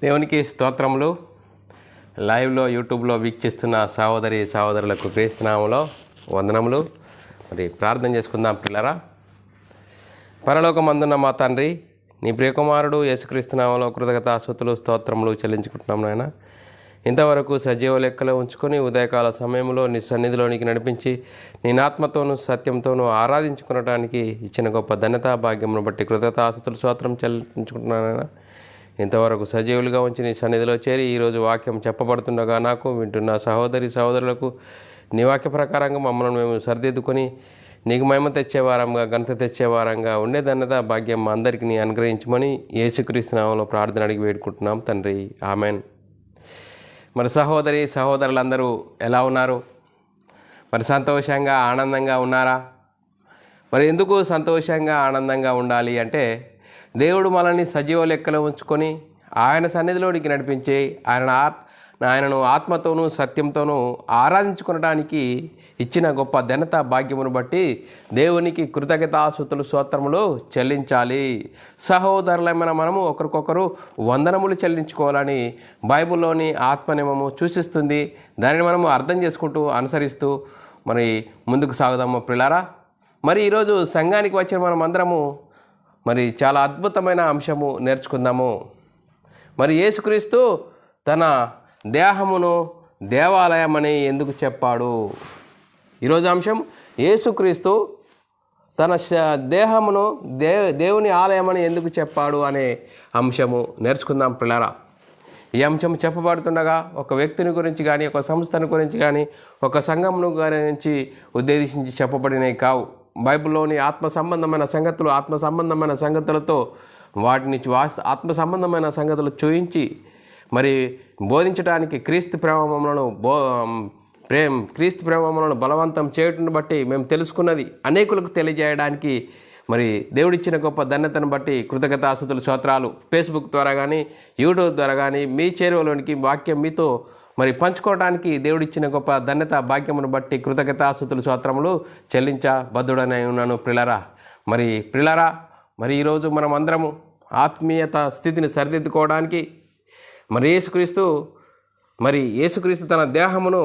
దేవునికి స్తోత్రములు. లైవ్లో యూట్యూబ్లో వీక్షిస్తున్న సహోదరులకు క్రీస్తునామములో వందనములు. మరి ప్రార్థన చేసుకుందాం పిల్లరా. పరలోకమందున్న మా తండ్రి, నీ ప్రియకుమారుడు యేసుక్రీస్తునామములో కృతజ్ఞతాస్తుతులు స్తోత్రములు చెల్లించుకుంటున్నాం నాయన. ఇంతవరకు సజీవ లెక్కలో ఉంచుకొని ఉదయకాల సమయంలో నీ సన్నిధిలోనికి నడిపించి నీ ఆత్మతోనూ సత్యంతోనూ ఆరాధించుకునడానికి ఇచ్చిన గొప్ప ధన్యతా భాగ్యమును బట్టి కృతజ్ఞతాస్తుతులు స్తోత్రం చెల్లించుకుంటున్నానైనా. ఇంతవరకు సజీవులుగా ఉంచి నీ సన్నిధిలో చేరి ఈరోజు వాక్యం చెప్పబడుతుండగా నాకు వింటున్న సహోదరులకు నీ వాక్య ప్రకారంగా మమ్మల్ని మేము సరిదిద్దుకొని నీకు మహిమ తెచ్చేవారంగా, ఘనత తెచ్చేవారంగా ఉండే ధన్యత భాగ్యం మా అందరికీ నీ అనుగ్రహించమని యేసుక్రీస్తు నామములో ప్రార్థన అడిగి వేడుకుంటున్నాం తండ్రి, ఆమెన్. మరి సహోదరులందరూ ఎలా ఉన్నారు? మరి సంతోషంగా ఆనందంగా ఉన్నారా? మరి ఎందుకు సంతోషంగా ఆనందంగా ఉండాలి అంటే, దేవుడు మనల్ని సజీవ లెక్కలో ఉంచుకొని ఆయన సన్నిధిలోనికి నడిపించి ఆయనను ఆత్మతోనూ సత్యంతోనూ ఆరాధించుకునడానికి ఇచ్చిన గొప్ప ఘనత భాగ్యమును బట్టి దేవునికి కృతజ్ఞతాస్తుతులు స్తోత్రములు చెల్లించాలి. సహోదరులమైన మనము ఒకరికొకరు వందనములు చెల్లించుకోవాలని బైబిల్లోని ఆత్మనియమము సూచిస్తుంది. దానిని మనము అర్థం చేసుకుంటూ అనుసరిస్తూ మరి ముందుకు సాగుదాము పిల్లారా. మరి ఈరోజు సంఘానికి వచ్చిన మనం అందరము మరి చాలా అద్భుతమైన అంశము నేర్చుకుందాము. మరి యేసుక్రీస్తు తన దేహమును దేవాలయమని ఎందుకు చెప్పాడు? ఈరోజు అంశం యేసుక్రీస్తు తన దేహమును దేవుని ఆలయమని ఎందుకు చెప్పాడు అనే అంశము నేర్చుకుందాం పిల్లరా. ఈ అంశం చెప్పబడుతుండగా ఒక వ్యక్తిని గురించి కానీ, ఒక సంస్థను గురించి కానీ, ఒక సంఘమును గురించి ఉద్దేశించి చెప్పబడినవి కావు. బైబిల్లోని ఆత్మ సంబంధమైన సంగతులతో వాటిని ఆత్మ సంబంధమైన సంగతులు చూయించి మరి బోధించడానికి క్రీస్తు ప్రేమములను బలవంతం చేయటం బట్టి మేము తెలుసుకున్నది అనేకులకు తెలియజేయడానికి మరి దేవుడిచ్చిన గొప్ప ధన్యతను బట్టి కృతజ్ఞతాస్తుతులు స్తోత్రాలు. ఫేస్బుక్ ద్వారా కానీ, యూట్యూబ్ ద్వారా కానీ మీ చేరువలోనికి వాక్యం మీతో మరి పంచుకోవడానికి దేవుడిచ్చిన గొప్ప ధన్యత భాగ్యమును బట్టి కృతజ్ఞతాస్తుతులు స్తోత్రములు చెల్లించబద్ధుడనే ఉన్నాను ప్రిలరా. మరి ఈరోజు మనం అందరము ఆత్మీయత స్థితిని సరిదిద్దుకోవడానికి మరి యేసుక్రీస్తు తన దేహమును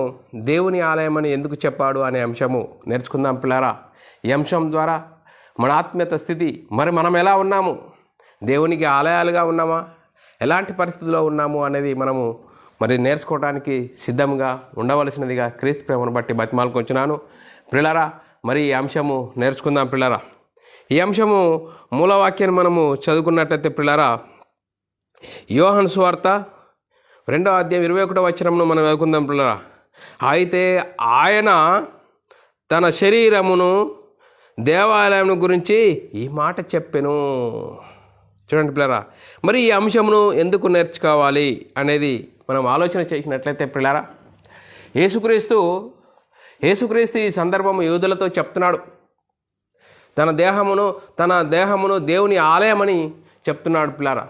దేవుని ఆలయమని ఎందుకు చెప్పాడు అనే అంశము నేర్చుకుందాం పిల్లరా. ఈ అంశం ద్వారా మన ఆత్మీయత స్థితి, మరి మనం ఎలా ఉన్నాము, దేవునికి ఆలయాలుగా ఉన్నామా, ఎలాంటి పరిస్థితుల్లో ఉన్నాము అనేది మనము మరి నేర్చుకోవడానికి సిద్ధంగా ఉండవలసినదిగా క్రీస్తు ప్రేమను బట్టి బతిమాలుకొంచున్నాను పిల్లరా. మరి ఈ అంశము నేర్చుకుందాం పిల్లరా. ఈ అంశము మూలవాక్యాన్ని మనము చదువుకున్నట్లయితే పిల్లరా, యోహాను సువార్త 2వ అధ్యాయం 21వ వచనమును మనం చదువుకుందాం పిల్లరా. అయితే ఆయన తన శరీరమును దేవాలయం గురించి ఈ మాట చెప్పెను. చూడండి పిల్లరా, మరి ఈ అంశమును ఎందుకు నేర్చుకోవాలి అనేది మనం ఆలోచన చేసినట్లయితే పిల్లరా, యేసుక్రీస్తు ఈ సందర్భం యూదులతో చెప్తున్నాడు. తన దేహమును దేవుని ఆలయమని చెప్తున్నాడు పిల్లరా.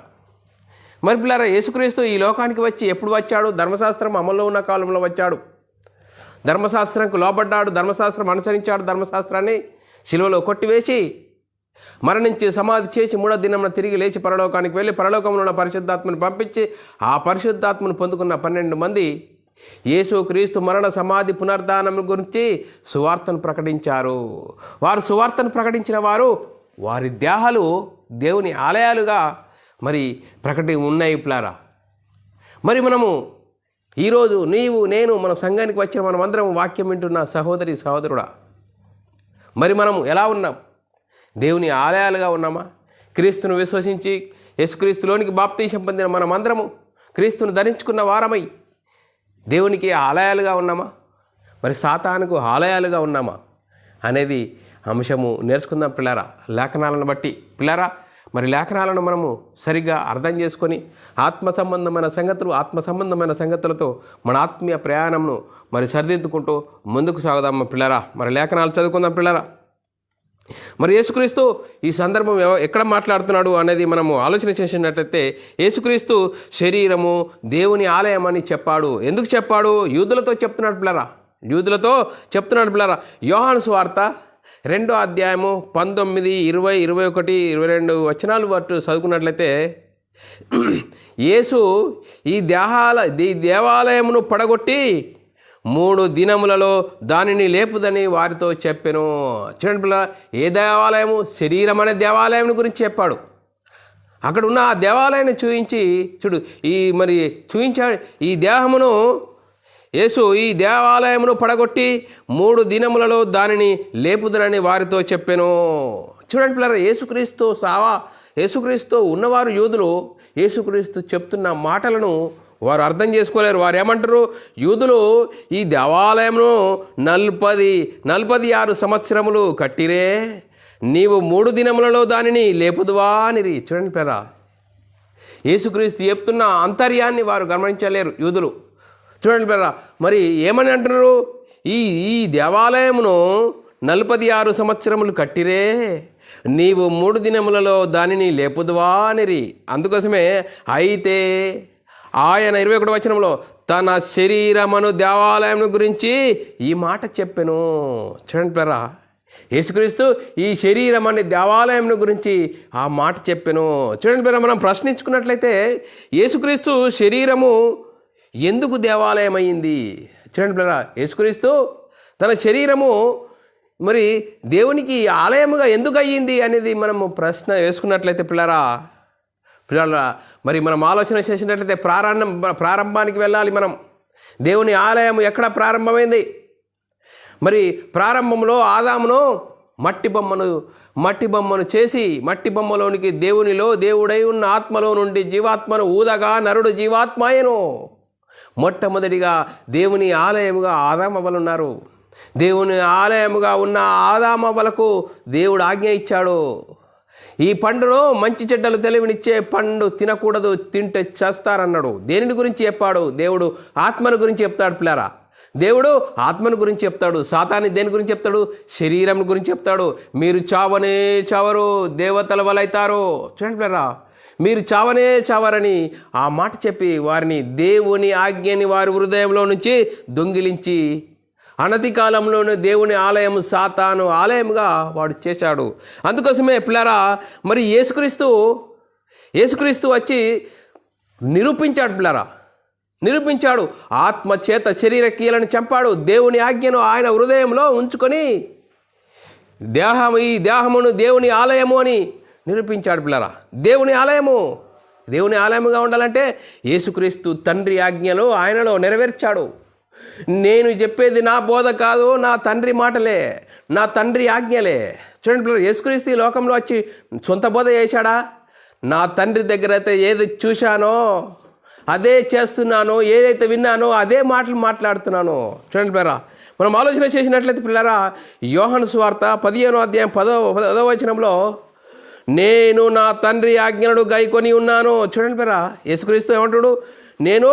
మరి పిల్లరా, యేసుక్రీస్తు ఈ లోకానికి వచ్చి ఎప్పుడు వచ్చాడు? ధర్మశాస్త్రం అమల్లో ఉన్న కాలంలో వచ్చాడు. ధర్మశాస్త్రంకు లోబడ్డాడు, ధర్మశాస్త్రం అనుసరించాడు. ధర్మశాస్త్రాన్ని శిలువలో కొట్టివేసి మరణించి సమాధి చేసి 3వ దినమున తిరిగి లేచి పరలోకానికి వెళ్ళి పరలోకంలో ఉన్న పరిశుద్ధాత్మను పంపించి ఆ పరిశుద్ధాత్మను పొందుకున్న 12 మంది యేసుక్రీస్తు మరణ సమాధి పునరుద్ధానం గురించి సువార్తను ప్రకటించారు. వారు సువార్తను ప్రకటించిన వారి దేహాలు దేవుని ఆలయాలుగా మరి ఉన్నాయి పిల్లారా. మరి ఈరోజు నేను మన సంఘానికి వచ్చిన మనమందరం వాక్యం వింటున్న సహోదరుడా, మరి మనము ఎలా ఉన్నాం? దేవుని ఆలయాలుగా ఉన్నామా? క్రీస్తును విశ్వసించి యేసుక్రీస్తులోనికి బాప్తీసం పొందిన మనమందరము క్రీస్తును ధరించుకున్న వారమై దేవునికి ఆలయాలుగా ఉన్నామా? మరి సాతానుకు ఆలయాలుగా ఉన్నామా అనేది అంశము నేర్చుకుందాం పిల్లరా. లేఖనాలను బట్టి పిల్లరా, మరి లేఖనాలను మనము సరిగ్గా అర్థం చేసుకొని ఆత్మ సంబంధమైన సంగతులతో మన ఆత్మీయ ప్రయాణంను మరి సరిదిద్దుకుంటూ ముందుకు సాగుదాం పిల్లరా. మరి లేఖనాలు చదువుకుందాం పిల్లరా. మరి యేసుక్రీస్తు ఈ సందర్భం ఎక్కడ మాట్లాడుతున్నాడు అనేది మనము ఆలోచన చేసినట్లయితే, యేసుక్రీస్తు శరీరము దేవుని ఆలయం అని చెప్పాడు. ఎందుకు చెప్పాడు? యూదులతో చెప్తున్నాడు పిల్లరా. యోహాను సువార్త 2వ అధ్యాయము 19, 20, 21, 22 వచనాలు చదువుకున్నట్లయితే యేసు ఈ దేవాలయమును పడగొట్టి 3 దినములలో దానిని లేపుదని వారితో చెప్పెను. చూడండి పిల్ల, ఏ దేవాలయము? శరీరం అనే దేవాలయం గురించి చెప్పాడు. అక్కడ ఉన్న ఆ దేవాలయాన్ని చూపించి చూపించాడు. ఈ దేహమును యేసు ఈ దేవాలయమును పడగొట్టి 3 దినములలో దానిని లేపుదనని వారితో చెప్పెను. చూడండి పిల్లరా, యేసుక్రీస్తు ఉన్నవారు యూదులు యేసుక్రీస్తు చెప్తున్న మాటలను వారు అర్థం చేసుకోలేరు. వారు ఏమంటారు? యూదులు ఈ దేవాలయమును 46 సంవత్సరములు కట్టిరే, నీవు 3 దినములలో దానిని లేపుదువా అనిరి. చూడండి పిల్లరా, యేసుక్రీస్తు చెప్తున్న ఆంతర్యాన్ని వారు గమనించలేరు యూదులు. చూడండి పిల్లరా, మరి ఏమని అంటున్నారు? ఈ దేవాలయమును 46 సంవత్సరములు కట్టిరే, నీవు 3 దినములలో దానిని లేపుదువా అనిరి. అందుకోసమే అయితే ఆయన 21వ వచనంలో తన శరీరమును దేవాలయం గురించి ఈ మాట చెప్పెను. చూడండి పిల్లరా, యేసుక్రీస్తు ఈ శరీరం అనే దేవాలయం గురించి ఆ మాట చెప్పెను. చూడండి పిల్లరా, మనం ప్రశ్నించుకున్నట్లయితే యేసుక్రీస్తు శరీరము ఎందుకు దేవాలయం అయింది? చూడండి పిల్లరా, యేసుక్రీస్తు తన శరీరము మరి దేవునికి ఆలయముగా ఎందుకు అయ్యింది అనేది మనము ప్రశ్న వేసుకున్నట్లయితే పిల్లరా మరి మనం ఆలోచన చేసినట్లయితే ప్రారంభానికి వెళ్ళాలి. మనం దేవుని ఆలయం ఎక్కడ ప్రారంభమైంది? మరి ప్రారంభంలో ఆదామును మట్టి బొమ్మను చేసి మట్టి బొమ్మలోనికి దేవుడై ఉన్న ఆత్మలో నుండి జీవాత్మను ఊదగా నరుడు జీవాత్మాయను. మొట్టమొదటిగా దేవుని ఆలయముగా ఆదామవ్వలున్నారు. దేవుని ఆలయముగా ఉన్న ఆదామవ్వలకు దేవుడు ఆజ్ఞ ఇచ్చాడు. ఈ పండును మంచి చెడ్డలు తెలివినిచ్చే పండు తినకూడదు, తింటే చేస్తారన్నాడు. దేనిని గురించి చెప్పాడు? దేవుడు ఆత్మను గురించి చెప్తాడు పిల్లరా. దేవుడు ఆత్మను గురించి చెప్తాడు. సాతాను దేని గురించి చెప్తాడు? శరీరం గురించి చెప్తాడు. మీరు చావనే చావరు, దేవతల వలైతారు. చూడండి పిల్లరా, మీరు చావనే చావరని ఆ మాట చెప్పి వారిని దేవుని ఆజ్ఞని వారి హృదయంలో నుంచి దొంగిలించి అనతి కాలంలోనే దేవుని ఆలయం సాతాను ఆలయంగా వాడు చేశాడు. అందుకోసమే పిల్లరా, మరి యేసుక్రీస్తు వచ్చి నిరూపించాడు పిల్లరా, నిరూపించాడు. ఆత్మ చేత శరీర క్రియలను చంపాడు. దేవుని ఆజ్ఞను ఆయన హృదయంలో ఉంచుకొని ఈ దేహమును దేవుని ఆలయము అని నిరూపించాడు పిల్లరా. దేవుని ఆలయముగా ఉండాలంటే యేసుక్రీస్తు తండ్రి ఆజ్ఞలు ఆయనలో నెరవేర్చాడు. నేను చెప్పేది నా బోధ కాదు, నా తండ్రి మాటలే, నా తండ్రి ఆజ్ఞలే. చూడండి పిల్లలు, యేసుక్రీస్తు ఈ లోకంలో వచ్చి సొంత బోధ చేశాడా? నా తండ్రి దగ్గర అయితే ఏది చూశానో అదే చేస్తున్నాను, ఏదైతే విన్నానో అదే మాటలు మాట్లాడుతున్నాను. చూడండి పిల్లరా, మనం ఆలోచన చేసినట్లయితే పిల్లరా, యోహాను సువార్త 15వ అధ్యాయం 10వ వచనంలో నేను నా తండ్రి ఆజ్ఞలను గైకొని ఉన్నాను. చూడండి పిల్లరా, యేసుక్రీస్తు ఏమంటాడు? నేను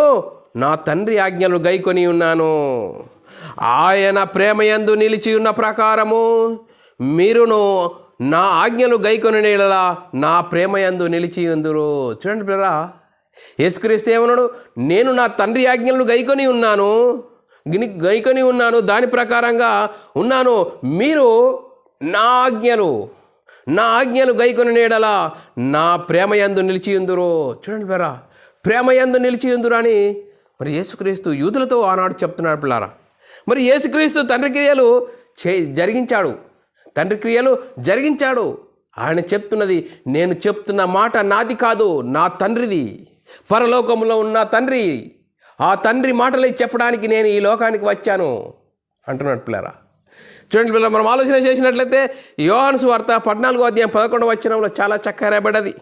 నా తండ్రి ఆజ్ఞలు గైకొని ఉన్నాను. ఆయన ప్రేమయందు నిలిచి ఉన్న ప్రకారము మీరును నా ఆజ్ఞలు గైకొని నీడలా నా ప్రేమయందు నిలిచి ఉందురు. చూడండి పిల్లరా, యేసుక్రీస్తు ఏమన్నాడు? నేను నా తండ్రి ఆజ్ఞలను గైకొని ఉన్నాను, దాని ప్రకారంగా ఉన్నాను. మీరు నా ఆజ్ఞలు గైకొని నీడలా నా ప్రేమయందు నిలిచి ఉందురు. చూడండి పిల్లరా, ప్రేమయందు నిలిచి ఉందురు అని మరి యేసుక్రీస్తు యూదులతో ఆనాడు చెప్తున్నాడు పిల్లారా. మరి యేసుక్రీస్తు తండ్రి క్రియలు జరిగించాడు. ఆయన చెప్తున్నది, నేను చెప్తున్న మాట నాది కాదు, నా తండ్రిది, పరలోకంలో ఉన్న తండ్రి. ఆ తండ్రి మాటలే చెప్పడానికి నేను ఈ లోకానికి వచ్చాను అంటున్నాడు పిల్లారా. చూడండి పిల్లలు, మనం ఆలోచన చేసినట్లయితే యోహాను సువార్త 14వ అధ్యాయం 11వ వచనంలో చాలా చక్కగా రాయబడ్డది.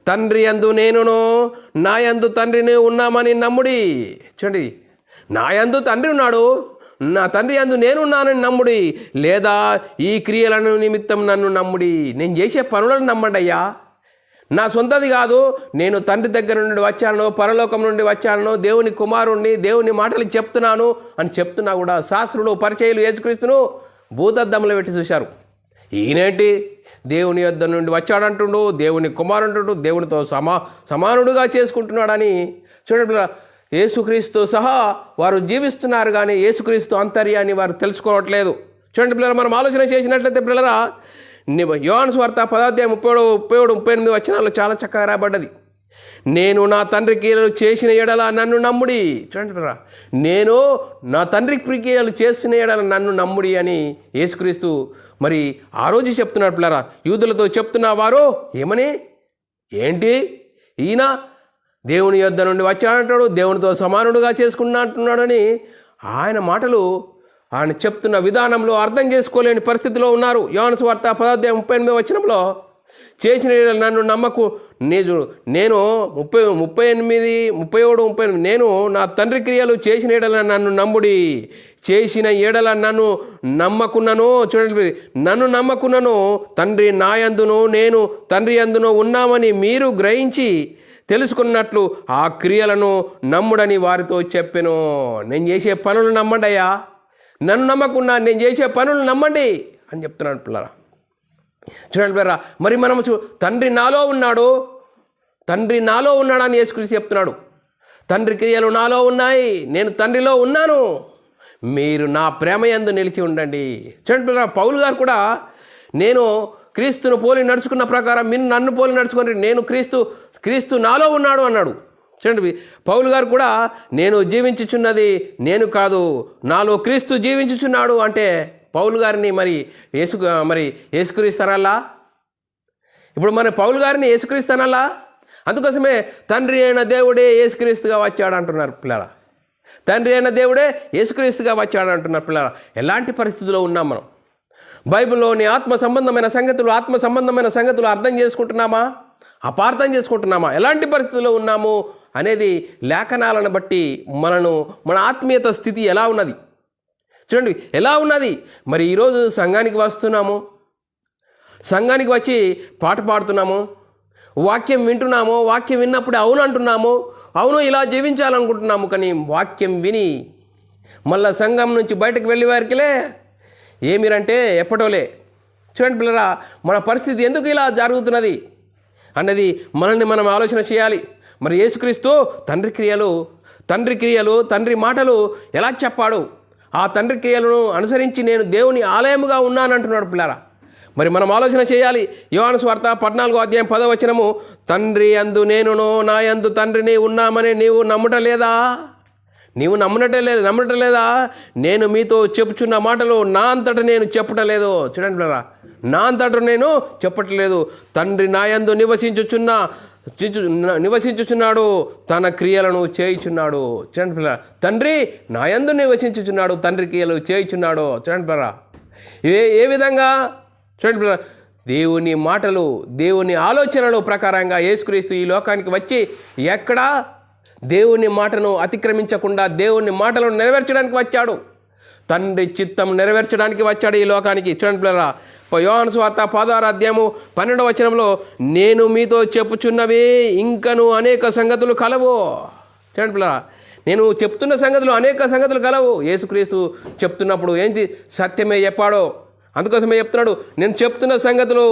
తండ్రి యందు నేనును నా యందు తండ్రిని ఉన్నామని నమ్ముడి. చూడండి, నా యందు తండ్రి ఉన్నాడు, నా తండ్రి యందు నేనున్నానని నమ్ముడి, లేదా ఈ క్రియలను నిమిత్తం నన్ను నమ్ముడి. నేను చేసే పనులను నమ్మండి అయ్యా, నా సొంతది కాదు. నేను తండ్రి దగ్గర నుండి వచ్చాను, పరలోకం నుండి వచ్చాను, దేవుని కుమారుణ్ణి, దేవుని మాటలు చెప్తున్నాను అని చెప్తున్నా కూడా శాస్త్రులు పరిచయులు యేసుక్రీస్తును భూతద్దంలో పెట్టి చూశారు. ఈయనేంటి దేవుని యొద్ద నుండి వచ్చాడంటుండు, దేవుని కుమారుంటుండు, దేవునితో సమానుడుగా చేసుకుంటున్నాడని. చూడండి, యేసుక్రీస్తు సహా వారు జీవిస్తున్నారు, కానీ యేసుక్రీస్తు అంతర్యాన్ని వారు తెలుసుకోవట్లేదు. చూడండి పిల్లలు, మనం ఆలోచన చేసినట్లయితే పిల్లరా, యోహాను సువార్త 10వ అధ్యాయం 37-38 వచనాల్లో చాలా చక్కగా రాబడ్డది. నేను నా తండ్రి క్రియలు చేసిన ఎడల నన్ను నమ్ముడి. చూడండి పిల్లరా, నేను నా తండ్రి క్రియలు చేసిన ఎడల నన్ను నమ్ముడి అని యేసుక్రీస్తు మరి ఆ రోజు చెప్తున్నాడు పిల్లరా. యూదులతో చెప్తున్న వారు ఏమని, ఏంటి ఈయన దేవుని యొద్ద నుండి వచ్చాడంటాడు, దేవునితో సమానుడుగా చేసుకున్నా అంటున్నాడని ఆయన మాటలు ఆయన చెప్తున్న విధానంలో అర్థం చేసుకోలేని పరిస్థితిలో ఉన్నారు. యోహాను సువార్త 10:38 వచనంలో చేసిన నన్ను నమ్మకు, నేను 37 నేను నా తండ్రి క్రియలు చేసిన ఎడల నన్ను నమ్ముడి, చేసిన ఎడల నన్ను నమ్మకున్నను. చూడండి, నన్ను నమ్మకున్నను తండ్రి నాయందును నేను తండ్రి యందును ఉన్నామని మీరు గ్రహించి తెలుసుకున్నట్లు ఆ క్రియలను నమ్ముడని వారితో చెప్పెను. నేను చేసే పనులు నమ్మండి అయ్యా, నన్ను నమ్మకున్నా నేను చేసే పనులు నమ్మండి అని చెప్తున్నాడు పిల్లరా. చూడండి పిల్లరా, మరి మనము తండ్రి నాలో ఉన్నాడు, తండ్రి నాలో ఉన్నాడని యేసుక్రీస్తు చెప్తున్నాడు. తండ్రి క్రియలు నాలో ఉన్నాయి, నేను తండ్రిలో ఉన్నాను, మీరు నా ప్రేమ యందు నిలిచి ఉండండి. చూడండి పిల్లరా, పౌలు గారు కూడా నేను క్రీస్తును పోలి నడుచుకున్న ప్రకారం మీరు నన్ను పోలి నడుచుకోండి, నేను క్రీస్తు నాలో ఉన్నాడు అన్నాడు. చూడండి, పౌలు గారు కూడా నేను జీవించుచున్నది నేను కాదు, నాలో క్రీస్తు జీవించుచున్నాడు అంటే పౌలు గారిని మరి యేసుక్రీస్తనల్లా? ఇప్పుడు మన పౌలు గారిని యేసుక్రీస్తనల్లా? అందుకోసమే తండ్రి అయిన దేవుడే యేసుక్రీస్తుగా వచ్చాడు అంటున్నారు పిల్లరా. తండ్రి అయిన దేవుడే యేసుక్రీస్తుగా వచ్చాడు అంటున్నారు పిల్లరా. ఎలాంటి పరిస్థితిలో ఉన్నాం మనం? బైబిల్లోని ఆత్మ సంబంధమైన సంగతులు అర్థం చేసుకుంటున్నామా, అపార్థం చేసుకుంటున్నామా, ఎలాంటి పరిస్థితుల్లో ఉన్నాము అనేది లేఖనాలను బట్టి మన ఆత్మీయత స్థితి ఎలా ఉన్నది చూడండి, ఎలా ఉన్నది. మరి ఈరోజు సంఘానికి వస్తున్నాము, సంఘానికి వచ్చి పాట పాడుతున్నాము, వాక్యం వింటున్నాము, వాక్యం విన్నప్పుడు అవును అంటున్నాము, అవును ఇలా జీవించాలనుకుంటున్నాము. కానీ వాక్యం విని మళ్ళా సంఘం నుంచి బయటకు వెళ్ళే వారికిలే ఏమిరంటే ఎప్పటోలే. చూడండి పిల్లరా, మన పరిస్థితి ఎందుకు ఇలా జరుగుతున్నది అన్నది మనల్ని మనం ఆలోచన చేయాలి. మరి యేసుక్రీస్తు తండ్రి క్రియలు తండ్రి మాటలు ఎలా చెప్పాడు? ఆ తండ్రి క్రియలను అనుసరించి నేను దేవుని ఆలయముగా ఉన్నానంటున్నాడు పిల్లరా. మరి మనం ఆలోచన చేయాలి. యోహాను సువార్త 14:10 తండ్రి యందు నేనును నా యందు తండ్రిని ఉన్నామని నీవు నమ్మటలేదా? నేను మీతో చెప్పుచున్న మాటలు నా అంతటా నేను చెప్పటలేదు. చూడండి పిల్లరా, నా అంతటా నేను చెప్పట్లేదు, తండ్రి నా యందు నివసించుచున్నాడు, తన క్రియలను చేయుచున్నాడు. చూడండి పిల్లరా, తండ్రి నా యందు నివసించుచున్నాడు, తండ్రి క్రియలు చేయుచున్నాడు. చూడండి పిల్లరా, ఏ విధంగా? చూడండి పిల్లరా, దేవుని మాటలు, దేవుని ఆలోచనలు ప్రకారంగా యేసుక్రీస్తు ఈ లోకానికి వచ్చి ఎక్కడా దేవుని మాటను అతిక్రమించకుండా దేవుని మాటలను నెరవేర్చడానికి వచ్చాడు. తండ్రి చిత్తం నెరవేర్చడానికి వచ్చాడు ఈ లోకానికి. చూడండి పిల్లరా, యోహాను సువార్త 16:12 నేను మీతో చెప్పుచున్నవి ఇంకను అనేక సంగతులు కలవు. చూడండి పిల్లరా, నేను చెప్తున్న సంగతులు అనేక సంగతులు కలవు. యేసుక్రీస్తు చెప్తున్నప్పుడు ఏంటి? సత్యమే చెప్పాడో. అందుకోసమే చెప్తున్నాడు, నేను చెప్తున్న సంగతులు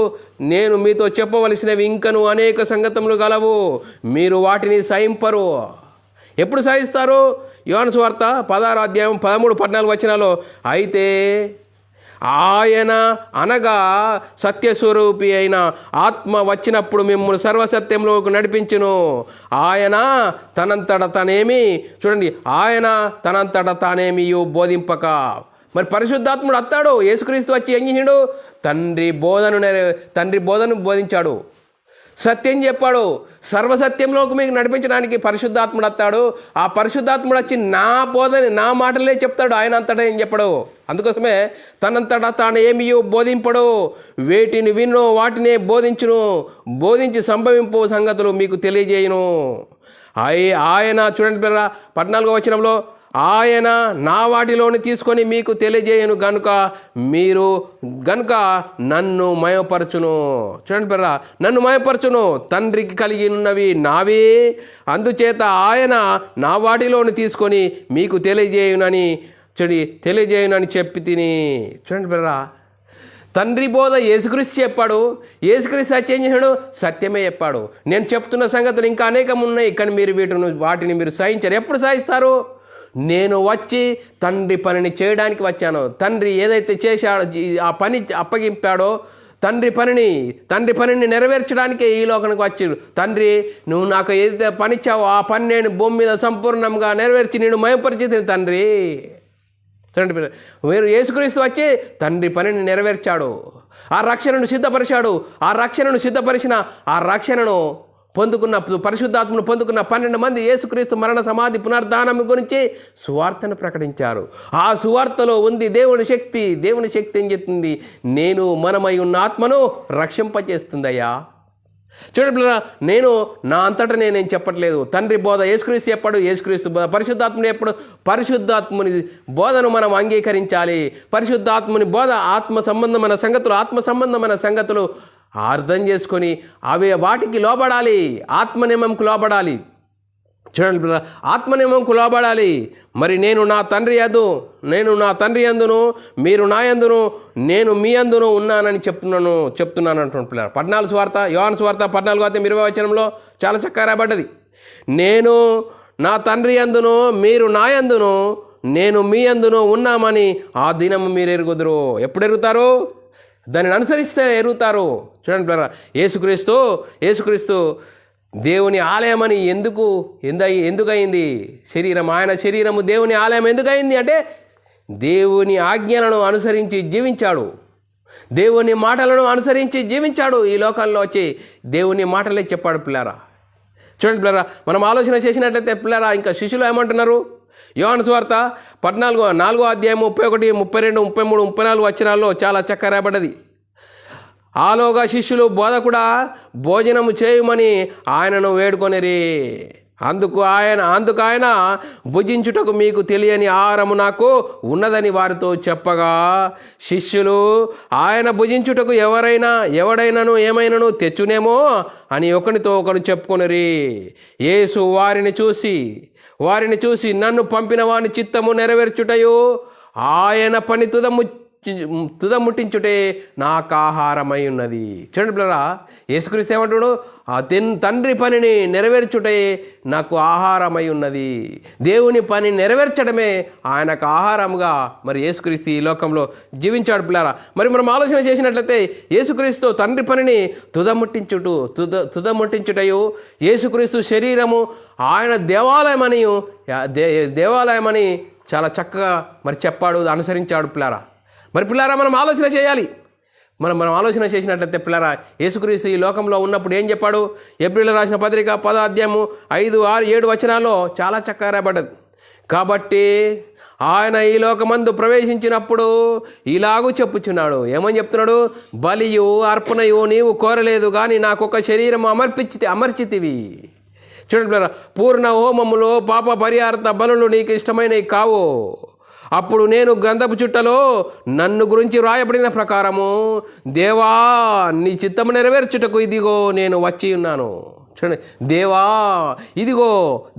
నేను మీతో చెప్పవలసినవి ఇంకను అనేక సంగతులు కలవు, మీరు వాటిని సహింపరు. ఎప్పుడు సహిస్తారు? యోహాను సువార్త 16:13-14 అయితే ఆయన అనగా సత్యస్వరూపి అయిన ఆత్మ వచ్చినప్పుడు మిమ్మల్ని సర్వసత్యంలోకి నడిపించును. ఆయన తనంతట తానేమి బోధింపక. మరి పరిశుద్ధాత్ముడు వస్తాడు. యేసుక్రీస్తు వచ్చి ఏం చేసాడు? తండ్రి బోధను బోధించాడు, సత్యం చెప్పాడు. సర్వసత్యంలోకి మీకు నడిపించడానికి పరిశుద్ధాత్ముడు వస్తాడు. ఆ పరిశుద్ధాత్ముడు వచ్చి నా మాటలే చెప్తాడు, ఆయన అంతటా ఏం చెప్పడు. అందుకోసమే తనంతటా తాను ఏమీ బోధింపడు, వేటిని విన్నో వాటినే బోధించి సంభవింపు సంగతులు మీకు తెలియజేయును. ఆయన చూడండి పిల్లరా 14 ఆయన నా వాటిలోని తీసుకొని మీకు తెలియజేయను గనుక నన్ను మయపరచును. చూడండి పిల్లరా, నన్ను మయపరచును. తండ్రికి కలిగి ఉన్నవి నావే, అందుచేత ఆయన నా వాటిలోని తీసుకొని మీకు తెలియజేయునని చెప్పి తిని. చూడండి పిల్లరా, తండ్రి బోధ యేసుక్రీస్తు చెప్పాడు. యేసుక్రీస్తు వచ్చి ఏం చేశాడు? సత్యమే చెప్పాడు. నేను చెప్తున్న సంగతులు ఇంకా అనేకం ఉన్నాయి, కానీ మీరు వాటిని మీరు సహించరు. ఎప్పుడు సహిస్తారు? నేను వచ్చి తండ్రి పనిని చేయడానికి వచ్చాను. తండ్రి ఏదైతే చేశాడో, ఆ పని అప్పగింపాడో, తండ్రి పనిని నెరవేర్చడానికే ఈ లోకానికి వచ్చాడు. తండ్రి, నువ్వు నాకు ఏదైతే పనిచ్చావో ఆ పని నేను భూమి మీద సంపూర్ణంగా నెరవేర్చి నేను మహిమపరిచితిని తండ్రి. చూడండి, మీరు యేసుక్రీస్తు వచ్చి తండ్రి పనిని నెరవేర్చాడు, ఆ రక్షణను సిద్ధపరిచాడు. ఆ రక్షణను సిద్ధపరిచిన ఆ రక్షణను పొందుకున్న పరిశుద్ధాత్మను పొందుకున్న 12 మంది యేసుక్రీస్తు మరణ సమాధి పునరుద్ధానం గురించి సువార్తను ప్రకటించారు. ఆ సువార్తలో ఉంది దేవుని శక్తి. దేవుని శక్తి ఏం చెప్తుంది? నేను మనమై ఉన్న ఆత్మను రక్షింపజేస్తుందయ్యా. చూడండి పిల్లరా, నేను నా అంతటా నేనేం చెప్పట్లేదు. తండ్రి బోధ యేసుక్రీస్తు చెప్పాడు, యేసుక్రీస్తు బోధ పరిశుద్ధాత్ముని ఎప్పుడు పరిశుద్ధాత్ముని బోధను మనం అంగీకరించాలి. పరిశుద్ధాత్ముని బోధ ఆత్మ సంబంధమైన సంగతులు అర్థం చేసుకొని వాటికి లోబడాలి. ఆత్మనియమంకు లోబడాలి. చూడండి పిల్లరా, ఆత్మనియమంకు లోబడాలి. మరి నేను నా తండ్రి యందును మీరు నా యందును నేను మీ యందును ఉన్నానని చెప్తున్నాను అంటున్నాను పిల్లరా. 14 సువార్త, యోహాను సువార్త 14:20 వచనంలో చాలా చక్కగా రాయబడ్డది. నేను నా తండ్రి యందును మీరు నా యందును నేను మీ యందును ఉన్నామని ఆ దినము మీరు ఎరుగుదురు. ఎప్పుడు ఎరుగుతారు? దానిని అనుసరిస్తే ఎరుగుతారు. చూడండి పిల్లరా, యేసుక్రీస్తు దేవుని ఆలయం అని ఎందుకయింది? ఆయన శరీరము దేవుని ఆలయం ఎందుకయింది అంటే దేవుని ఆజ్ఞలను అనుసరించి జీవించాడు, దేవుని మాటలను అనుసరించి జీవించాడు. ఈ లోకాల్లో వచ్చి దేవుని మాటలే చెప్పాడు పిల్లారా. చూడండి పిల్లారా, మనం ఆలోచన చేసినట్లయితే పిల్లారా, ఇంకా శిష్యులు ఏమంటున్నారు? యోహాను సువార్త 4వ అధ్యాయం 31, 32, 33, 34 వచనాల్లో చాలా చక్కగా రాయబడ్డది. ఆలోగా శిష్యులు బోధకుడా భోజనము చేయమని ఆయనను వేడుకొనిరి. అందుకు ఆయన భుజించుటకు మీకు తెలియని ఆహారము నాకు ఉన్నదని వారితో చెప్పగా, శిష్యులు ఆయన భుజించుటకు ఎవడైనాను ఏమైనాను తెచ్చునేమో అని ఒకరితో ఒకరు చెప్పుకొనిరి. యేసు వారిని చూసి నన్ను పంపిన వాని చిత్తము నెరవేర్చుటయు ఆయన పని తుదముట్టించుటే నాకు ఆహారమై ఉన్నది. చూడండి పిల్లరా, యేసుక్రీస్తు ఏమంటాడు? ఆ తండ్రి పనిని నెరవేర్చుటే నాకు ఆహారమై ఉన్నది. దేవుని పని నెరవేర్చడమే ఆయనకు ఆహారముగా మరి యేసుక్రీస్తు ఈ లోకంలో జీవించాడు పిల్లరా. మరి మనం ఆలోచన చేసినట్లయితే యేసుక్రీస్తు తండ్రి పనిని తుదముట్టించుటయు యేసుక్రీస్తు శరీరము ఆయన దేవాలయమని చాలా చక్కగా మరి చెప్పాడు, అనుసరించాడు పిల్లారా. మరి పిల్లారా, మనం ఆలోచన చేయాలి. మనం ఆలోచన చేసినట్లయితే పిల్లారా, యేసుక్రీస్తు ఈ లోకంలో ఉన్నప్పుడు ఏం చెప్పాడు? ఏప్రిల్ రాసిన పత్రిక 10వ అధ్యాయము 5, 6, 7 వచనాల్లో చాలా చక్కగా రాయబడ్డది. కాబట్టి ఆయన ఈ లోకమందు ప్రవేశించినప్పుడు ఇలాగూ చెప్పుచున్నాడు. ఏమని చెప్తున్నాడు? బలియు అర్పణయు నీవు కోరలేదు కానీ నాకు ఒక శరీరం అమర్చితివి. చూడండి పిల్లారా, పూర్ణ హోమములో పాప పరిహారత బలులు నీకు ఇష్టమైనవి కావు. అప్పుడు నేను గ్రంథపు చుట్టలో నన్ను గురించి వ్రాయబడిన ప్రకారము, దేవా నీ చిత్తము నెరవేర్చుటకు ఇదిగో నేను వచ్చి ఉన్నాను. చూడండి,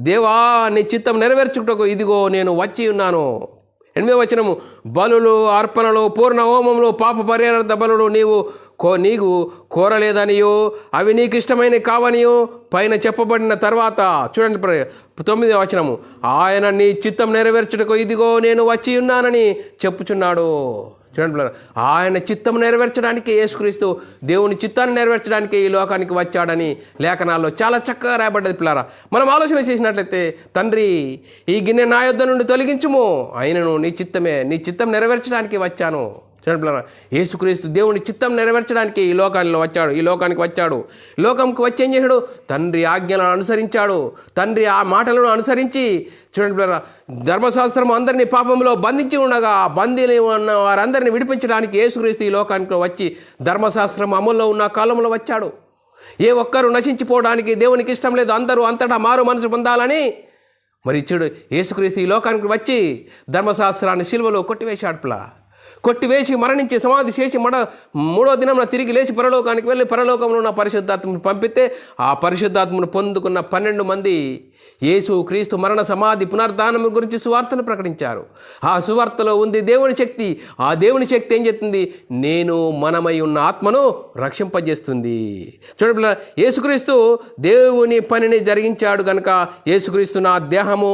దేవా నీ చిత్తం నెరవేర్చుటకు ఇదిగో నేను వచ్చి ఉన్నాను. 8వ వచనము, బలులు అర్పణలు పూర్ణ హోమంలో పాప పరిహారార్థ బలులు నీకు కోరలేదనియో అవి నీకు ఇష్టమైనవి కావనియో పైన చెప్పబడిన తర్వాత చూడండి 9వ వచనము, ఆయన నీ చిత్తం నెరవేర్చుటకు ఇదిగో నేను వచ్చి ఉన్నానని చెప్పుచున్నాడు. చూడండి పిల్లరా, ఆయన చిత్తం నెరవేర్చడానికి యేసుక్రీస్తు దేవుని చిత్తాన్ని నెరవేర్చడానికి ఈ లోకానికి వచ్చాడని లేఖనాల్లో చాలా చక్కగా రాయబడ్డది పిల్లరా. మనం ఆలోచన చేసినట్లయితే, తండ్రి ఈ గిన్నె నా యొద్ద నుండి తొలగించుము, అయినను నీ చిత్తం నెరవేర్చడానికి వచ్చాను. చూడండి పిల్లరా, యేసుక్రీస్తు దేవుని చిత్తం నెరవేర్చడానికి ఈ లోకానికి వచ్చాడు. లోకంకి వచ్చి ఏం చేశాడు? తండ్రి ఆజ్ఞలను అనుసరించాడు. తండ్రి ఆ మాటలను అనుసరించి చూడండి పిల్లరా, ధర్మశాస్త్రం అందరినీ పాపంలో బంధించి ఉండగా బందీలు ఉన్న వారందరినీ విడిపించడానికి యేసుక్రీస్తు ఈ లోకానికి వచ్చి ధర్మశాస్త్రం అమల్లో ఉన్న కాలంలో వచ్చాడు. ఏ ఒక్కరు నశించిపోవడానికి దేవునికి ఇష్టం లేదు, అందరూ అంతటా మారు మనసు పొందాలని మరి ఇచ్చాడు. యేసుక్రీస్తు ఈ లోకానికి వచ్చి ధర్మశాస్త్రాన్ని సిలువలో కొట్టివేశాడు పిల్ల. కొట్టివేసి మరణించి సమాధి చేసి 3వ దినంలో తిరిగి లేచి పరలోకానికి వెళ్ళి పరలోకంలో ఉన్న పరిశుద్ధాత్మను పంపితే ఆ పరిశుద్ధాత్మను పొందుకున్న 12 మంది యేసు క్రీస్తు మరణ సమాధి పునరుద్ధానం గురించి సువార్తను ప్రకటించారు. ఆ సువార్తలో ఉంది దేవుని శక్తి. ఆ దేవుని శక్తి ఏం చేస్తుంది? మనమై ఉన్న ఆత్మను రక్షింపజేస్తుంది. చూడండి, యేసుక్రీస్తు దేవుని పనిని జరిగించాడు కనుక యేసుక్రీస్తు నా దేహము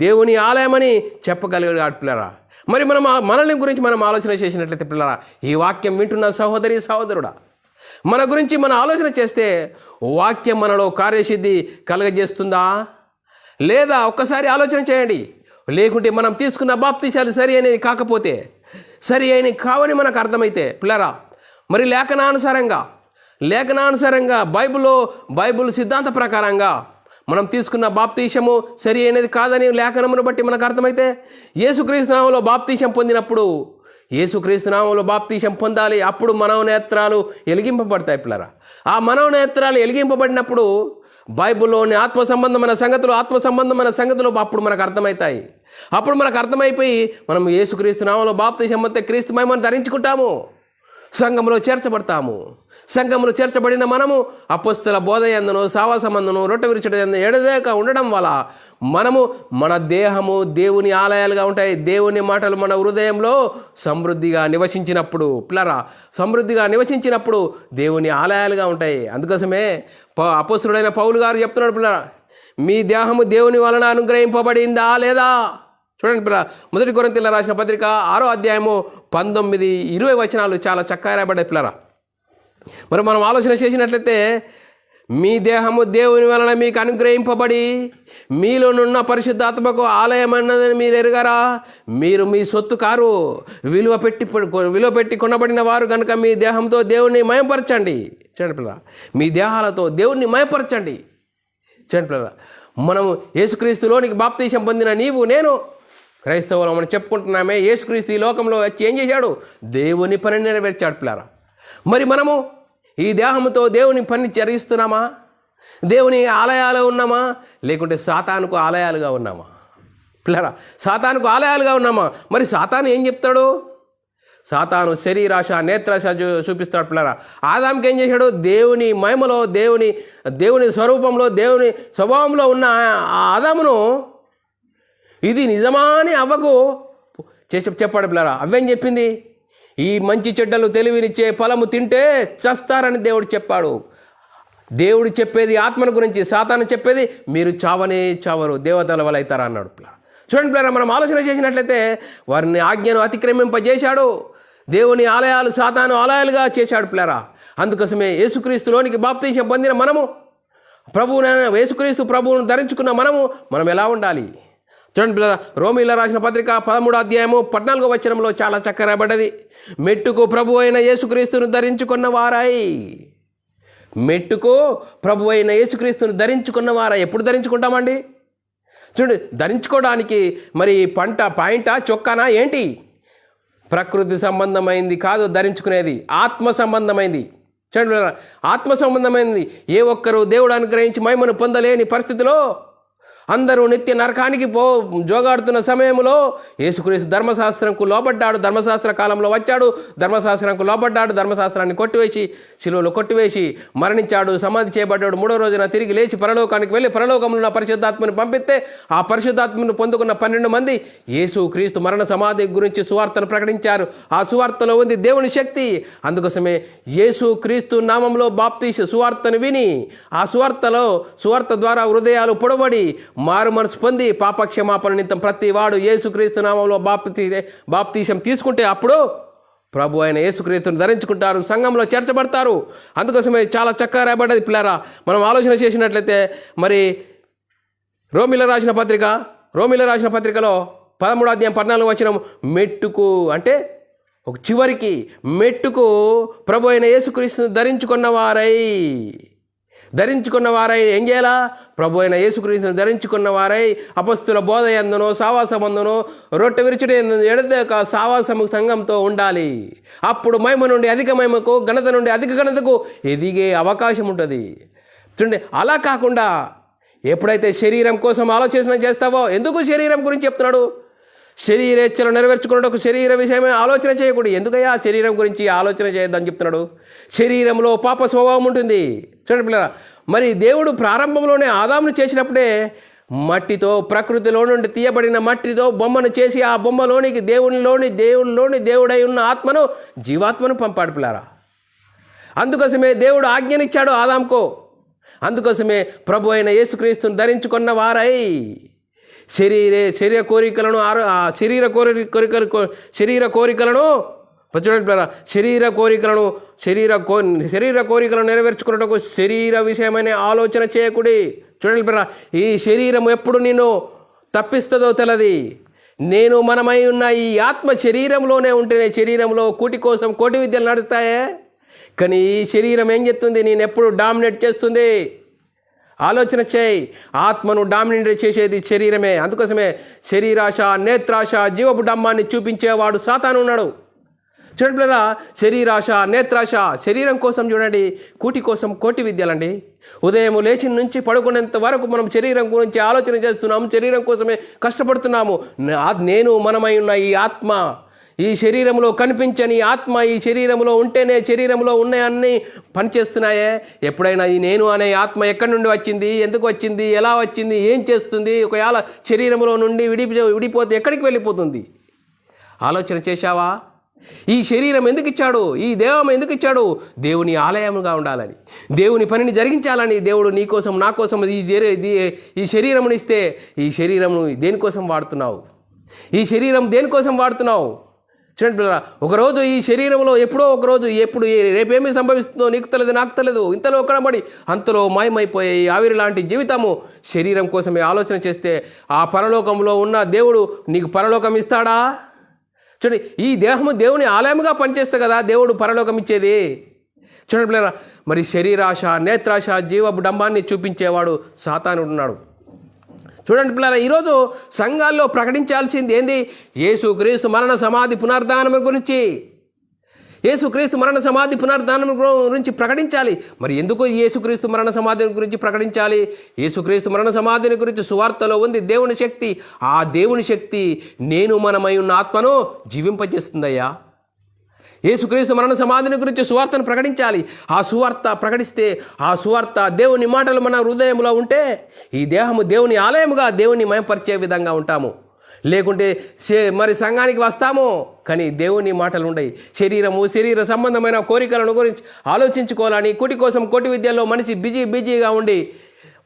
దేవుని ఆలయమని చెప్పగలిగాడు పిల్లరా. మరి మనల్ని గురించి మనం ఆలోచన చేసినట్లయితే పిల్లరా, ఈ వాక్యం వింటున్న సహోదరి సహోదరుడా, మన గురించి మనం ఆలోచన చేస్తే వాక్యం మనలో కార్యసిద్ధి కలగజేస్తుందా లేదా ఒక్కసారి ఆలోచన చేయండి. లేకుంటే మనం తీసుకున్న బాప్తీసాలు సరి అనేది కాకపోతే, సరి అయినవి కావని మనకు అర్థమైతే పిల్లరా, మరి లేఖనానుసారంగా బైబిల్ సిద్ధాంత ప్రకారంగా మనం తీసుకున్న బాప్తీసము సరి అయినది కాదని లేఖనమును బట్టి మనకు అర్థమైతే, యేసుక్రీస్తు నామములో బాప్తీసం పొందినప్పుడు యేసుక్రీస్తు నామములో బాప్తీసం పొందాలి. అప్పుడు మనోనేత్రాలు వెలిగింపబడతాయి పిల్లరా. ఆ మనోనేత్రాలు వెలిగింపబడినప్పుడు బైబిల్లోని ఆత్మ సంబంధమైన సంగతులు అప్పుడు మనకు అర్థమవుతాయి. అప్పుడు మనకు అర్థమైపోయి మనం యేసుక్రీస్తు నామములో బాప్తీసం పొందితే క్రీస్తు మహిమను ధరించుకుంటాము, సంఘంలో చేర్చబడతాము. సంఘంలో చేర్చబడిన మనము అపొస్తల బోధ యందును సావాసమందును రొట్టె విరుచుట యందు ఎడదేక ఉండడం వల్ల మన దేహము దేవుని ఆలయాలుగా ఉంటాయి. దేవుని మాటలు మన హృదయంలో సమృద్ధిగా నివసించినప్పుడు దేవుని ఆలయాలుగా ఉంటాయి. అందుకోసమే అపొస్తలుడైన పౌలు గారు చెప్తున్నాడు, పిల్లరా, మీ దేహము దేవుని వలన అనుగ్రహింపబడిందా లేదా? చూడండి పిల్ల, 1 కొరింథీయులకు రాసిన పత్రిక 6వ అధ్యాయము 19-20 వచనాలు చాలా చక్కగా రాయబడ్డాయి పిల్లరా. మరి మనం ఆలోచన చేసినట్లయితే, మీ దేహము దేవుని వలన మీకు అనుగ్రహింపబడి మీలోనున్న పరిశుద్ధాత్మకు ఆలయం అన్నదని మీరు ఎరుగరా? మీరు మీ సొత్తు కారు, విలువ పెట్టి కొనబడిన వారు కనుక మీ దేహంతో దేవుణ్ణి మయపరచండి. చూడండి పిల్లరా, మీ దేహాలతో దేవుణ్ణి మయపరచండి. చూడండి పిల్లరా, మనము యేసుక్రీస్తులోనికి బాప్తీసం పొందిన నీవు నేను క్రైస్తవులు మనం చెప్పుకుంటున్నామే, యేసుక్రీస్తు ఈ లోకంలో వచ్చి ఏం చేశాడు? దేవుని పని నెరవేర్చాడు పిల్లరా. మరి మనము ఈ దేహంతో దేవుని పని జరిగిస్తున్నామా? దేవుని ఆలయాలు ఉన్నామా? లేకుంటే సాతానుకు ఆలయాలుగా ఉన్నామా? పిల్లరా, సాతానుకు ఆలయాలుగా ఉన్నామా? మరి సాతాను ఏం చెప్తాడు? సాతాను శరీరాశ నేత్రాశ చూపిస్తాడు పిల్లరా. ఆదాంకి ఏం చేశాడు? దేవుని మహిమలో దేవుని స్వరూపంలో దేవుని స్వభావంలో ఉన్న ఆ ఆదామును ఇది నిజమా అని అవ్వకు చెప్పాడు పిల్లరా. అవ్వేం చెప్పింది? ఈ మంచి చెడ్డలు తెలివినిచ్చే ఫలము తింటే చస్తారని దేవుడు చెప్పాడు. దేవుడు చెప్పేది ఆత్మను గురించి, సాతాను చెప్పేది మీరు చావరు, దేవతల వల్ల అవుతారా అన్నాడు పిల్లరా. చూడండి పిల్లరా, మనం ఆలోచన చేసినట్లయితే వారిని ఆజ్ఞను అతిక్రమింపజేశాడు. దేవుని ఆలయాలు సాతాను ఆలయాలుగా చేశాడు పిల్లరా. అందుకోసమే యేసుక్రీస్తులోనికి బాప్తీసం పొందిన మనము యేసుక్రీస్తు ప్రభువును ధరించుకున్న మనం ఎలా ఉండాలి? చూడండి పిల్లరా, రోమీయులకు రాసిన పత్రిక 13వ అధ్యాయము 14వ వచనంలో చాలా చక్కగా రాయబడ్డది. మెట్టుకు ప్రభు అయిన యేసుక్రీస్తును ధరించుకున్న వారాయి. ఎప్పుడు ధరించుకుంటామండి? చూడండి, ధరించుకోవడానికి మరి పాయింటా చొక్కానా ఏంటి? ప్రకృతి సంబంధమైంది కాదు ధరించుకునేది, ఆత్మ సంబంధమైంది. చూడండి, ఆత్మ సంబంధమైనది. ఏ ఒక్కరు దేవుడు అనుగ్రహించి మహిమను పొందలేని పరిస్థితిలో అందరూ నిత్య నరకానికి జోగాడుతున్న సమయంలో యేసుక్రీస్తు ధర్మశాస్త్రంకు లోబడ్డాడు. ధర్మశాస్త్ర కాలంలో వచ్చాడు, ధర్మశాస్త్రంకు లోబడ్డాడు, ధర్మశాస్త్రాన్ని కొట్టివేసి శిలువలో కొట్టివేసి మరణించాడు, సమాధి చేయబడ్డాడు. 3వ రోజున తిరిగి లేచి పరలోకానికి వెళ్ళి పరలోకంలో ఉన్న పరిశుద్ధాత్మని పంపిస్తే ఆ పరిశుద్ధాత్మను పొందుకున్న 12 మంది యేసుక్రీస్తు మరణ సమాధి గురించి సువార్తను ప్రకటించారు. ఆ సువార్తలో ఉంది దేవుని శక్తి. అందుకోసమే యేసుక్రీస్తు నామంలో బాప్తీసు సువార్తను విని ఆ సువార్త ద్వారా హృదయాలు పొడబడి మారు మనసు పొంది పాపక్షమాపణ నిమిత్తం ప్రతి వాడు యేసుక్రీస్తు నామంలో బాప్తీసం తీసుకుంటే అప్పుడు ప్రభు అయిన యేసుక్రీస్తును ధరించుకుంటారు, సంఘంలో చేర్చబడతారు. అందుకోసమే చాలా చక్కగా రాయబడ్డది పిల్లరా. మనం ఆలోచన చేసినట్లయితే మరి రోమీయులకు రాసిన పత్రికలో 13వ అధ్యాయం 14వ వచనం, మెట్టుకు అంటే ఒక చివరికి మెట్టుకు ప్రభు అయిన యేసుక్రీస్తును ధరించుకున్న వారై ఏం చేయాలా? ప్రభు అయిన యేసుక్రీస్తును ధరించుకున్న వారై అపొస్తలుల బోధ యందును సావాసమందును రొట్టె విరుచుట యందును ఎడతెగక సావాసము సంఘంతో ఉండాలి. అప్పుడు మహిమ నుండి అధిక మహిమకు, ఘనత నుండి అధిక ఘనతకు ఎదిగే అవకాశం ఉంటుంది. చూడండి, అలా కాకుండా ఎప్పుడైతే శరీరం కోసం ఆలోచన చేస్తావో, ఎందుకు శరీరం గురించి చెప్తున్నాడు? శరీరేచ్ఛలు నెరవేర్చుకున్నట్టు శరీర విషయమే ఆలోచన చేయకూడదు. ఎందుకయ్యా శరీరం గురించి ఆలోచన చేయొద్దని చెప్తున్నాడు? శరీరంలో పాప స్వభావం ఉంటుంది. చూడండి పిల్లరా, మరి దేవుడు ప్రారంభంలోనే ఆదామును చేసినప్పుడే మట్టితో, ప్రకృతిలో నుండి తీయబడిన మట్టితో బొమ్మను చేసి ఆ బొమ్మలోనికి దేవునిలోని దేవుడై ఉన్న ఆత్మను, జీవాత్మను పంపాడు పిల్లరా. అందుకోసమే దేవుడు ఆజ్ఞనిచ్చాడు ఆదాంకు. అందుకోసమే ప్రభు అయిన యేసుక్రీస్తును ధరించుకున్న వారై శరీర కోరికలను చూడండి, శరీర కోరికలను నెరవేర్చుకున్నటకు శరీర విషయమైన ఆలోచన చేయకుడి. చూడండి, ఈ శరీరం ఎప్పుడు నిన్ను తప్పిస్తుందో తెలది. నేను మనమై ఉన్న ఈ ఆత్మ శరీరంలోనే ఉంటేనే శరీరంలో కూటి కోసం కోటి విద్యలు నడుస్తాయే. కానీ ఈ శరీరం ఏం చేస్తుంది? నేను ఎప్పుడు డామినేట్ చేస్తుంది. ఆలోచన చేయి. ఆత్మను డామినేట్ చేసేది శరీరమే. అందుకోసమే శరీరాశ, నేత్రాశ, జీవపు డమ్మాన్ని చూపించేవాడు సాతాను ఉన్నాడు. చూడండి పిల్లరా, శరీరాశ, నేత్రాశ, శరీరం కోసం చూడండి, కూటి కోసం కోటి విద్యలండి. ఉదయం లేచిన నుంచి పడుకునేంత వరకు మనం శరీరం గురించి ఆలోచన చేస్తున్నాము, శరీరం కోసమే కష్టపడుతున్నాము. నేను మనమై ఉన్న ఈ ఆత్మ, ఈ శరీరంలో కనిపించని ఆత్మ ఈ శరీరంలో ఉంటేనే శరీరంలో ఉన్నాయన్నీ పనిచేస్తున్నాయే. ఎప్పుడైనా ఈ నేను అనే ఆత్మ ఎక్కడి నుండి వచ్చింది, ఎందుకు వచ్చింది, ఎలా వచ్చింది, ఏం చేస్తుంది, ఒకవేళ శరీరంలో నుండి విడిపోతే ఎక్కడికి వెళ్ళిపోతుంది? ఆలోచన చేశావా? ఈ శరీరం ఎందుకు ఇచ్చాడు? ఈ దేహం ఎందుకు ఇచ్చాడు? దేవుని ఆలయముగా ఉండాలని, దేవుని పనిని జరిగించాలని దేవుడు నీ కోసం, నా కోసం ఈ శరీరమును ఇస్తే, ఈ శరీరమును దేనికోసం వాడుతున్నావు? ఈ శరీరం దేనికోసం వాడుతున్నావు? చూడండి పిల్లరా, ఒకరోజు ఈ శరీరంలో ఎప్పుడో ఒకరోజు రేపేమీ సంభవిస్తుందో నీకు తెలియదు, నాకు తెలియదు. ఇంతలో ఒక్కడబడి అంతలో మాయమైపోయే ఆవిరి లాంటి జీవితము శరీరం కోసమే ఆలోచన చేస్తే ఆ పరలోకంలో ఉన్న దేవుడు నీకు పరలోకం ఇస్తాడా? చూడండి, ఈ దేహము దేవుని ఆలయముగా పనిచేస్తే కదా దేవుడు పరలోకం ఇచ్చేది. చూడండి పిల్లరా, మరి శరీరాశ, నేత్రాశ, జీవపు డంబాన్ని చూపించేవాడు సాతానుడు ఉన్నాడు. చూడండి పిల్లరా, ఈరోజు సంఘాల్లో ప్రకటించాల్సింది ఏంది? యేసుక్రీస్తు మరణ సమాధి పునరుద్ధానం గురించి, యేసుక్రీస్తు మరణ సమాధి పునరుద్ధానం గురించి ప్రకటించాలి. మరి ఎందుకు యేసుక్రీస్తు మరణ సమాధిని గురించి ప్రకటించాలి? యేసుక్రీస్తు మరణ సమాధిని గురించి సువార్తలో ఉంది దేవుని శక్తి. ఆ దేవుని శక్తి నేను మనమై ఉన్న ఆత్మను జీవింపజేస్తుందయ్యా. యేసుక్రీస్తు మరణ సమాధిని గురించి సువార్తను ప్రకటించాలి. ఆ సువార్త ప్రకటిస్తే, ఆ సువార్త దేవుని మాటలు మన హృదయంలో ఉంటే ఈ దేహము దేవుని ఆలయముగా దేవుని మయపరిచే విధంగా ఉంటాము. లేకుంటే మరి సంఘానికి వస్తాము కానీ దేవుని మాటలు ఉండయి. శరీర సంబంధమైన కోరికలను గురించి ఆలోచించుకోవాలని కూటి కోసం కోటి విద్యల్లో మనిషి బిజీగా ఉండి